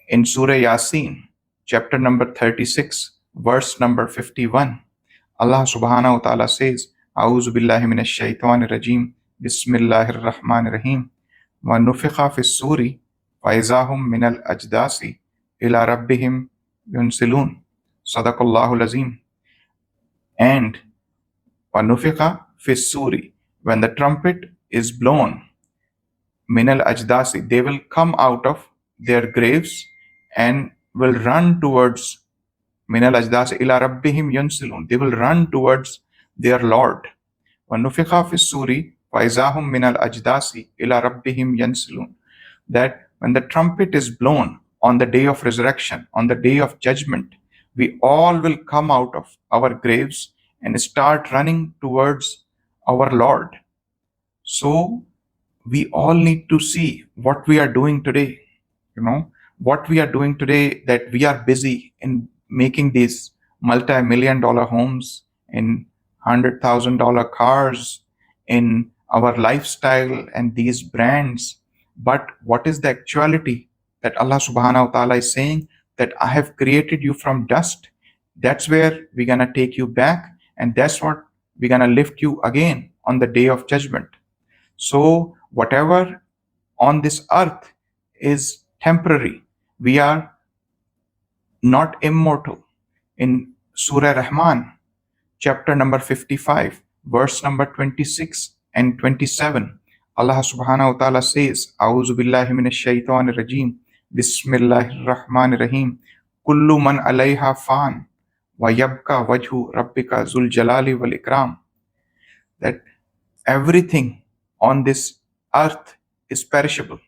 In Surah Ya-Sin, chapter number 36, verse number 51, Allah subhanahu wa ta'ala says, A'udhu billahi minash shaitanir rajim, Bismillahir Rahmanir Rahim, wa nufikha fis suri, fa izahum minal ajdasi, ila rabbihim yansilun. Sadaqallahu lazim. And wa nufikha fis suri, when the trumpet is blown, minal ajdasi, they will come out of their graves and will run towards minal ajdasi ila rabbihim yansilun. They will run towards their Lord. وَنُفِخَ فِي السُّورِ فَإِذَا مِنَ الْأَجْدَاثِ إِلَى رَبِّهِمْ يَنْسِلُونَ. That when the trumpet is blown on the day of resurrection, on the day of judgment, we all will come out of our graves and start running towards our Lord. So we all need to see what we are doing today. What we are doing today, that we are busy in making these multi-million-dollar homes, in $100,000 cars, in our lifestyle and these brands. But what is the actuality? That Allah subhanahu wa ta'ala is saying that I have created you from dust. That's where we're going to take you back, and that's what we're going to lift you again on the day of judgment. So whatever on this earth is temporary, we are not immortal. In Surah Rahman, chapter number 55, verse number 26 and 27, Allah subhanahu wa ta'ala says, A'udhu billahi minash shaitanir rajim, Bismillahir Rahmanir Rahim, Kullu man alayha fan, wa yabka wajhu rabbika zul jalali wal ikram. That everything on this earth is perishable.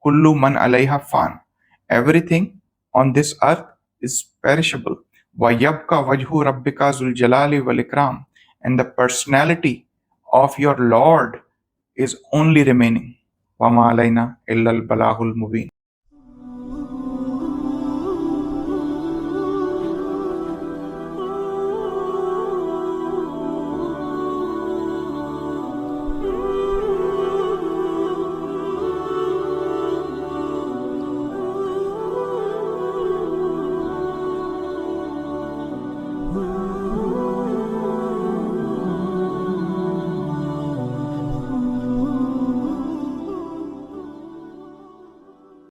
Kullu man alayha fan. Everything on this earth is perishable. Wa yabka wajhu rabbika zul jalali wal ikram. And the personality of your Lord is only remaining. Wa ma alayna illa al balahul mubin.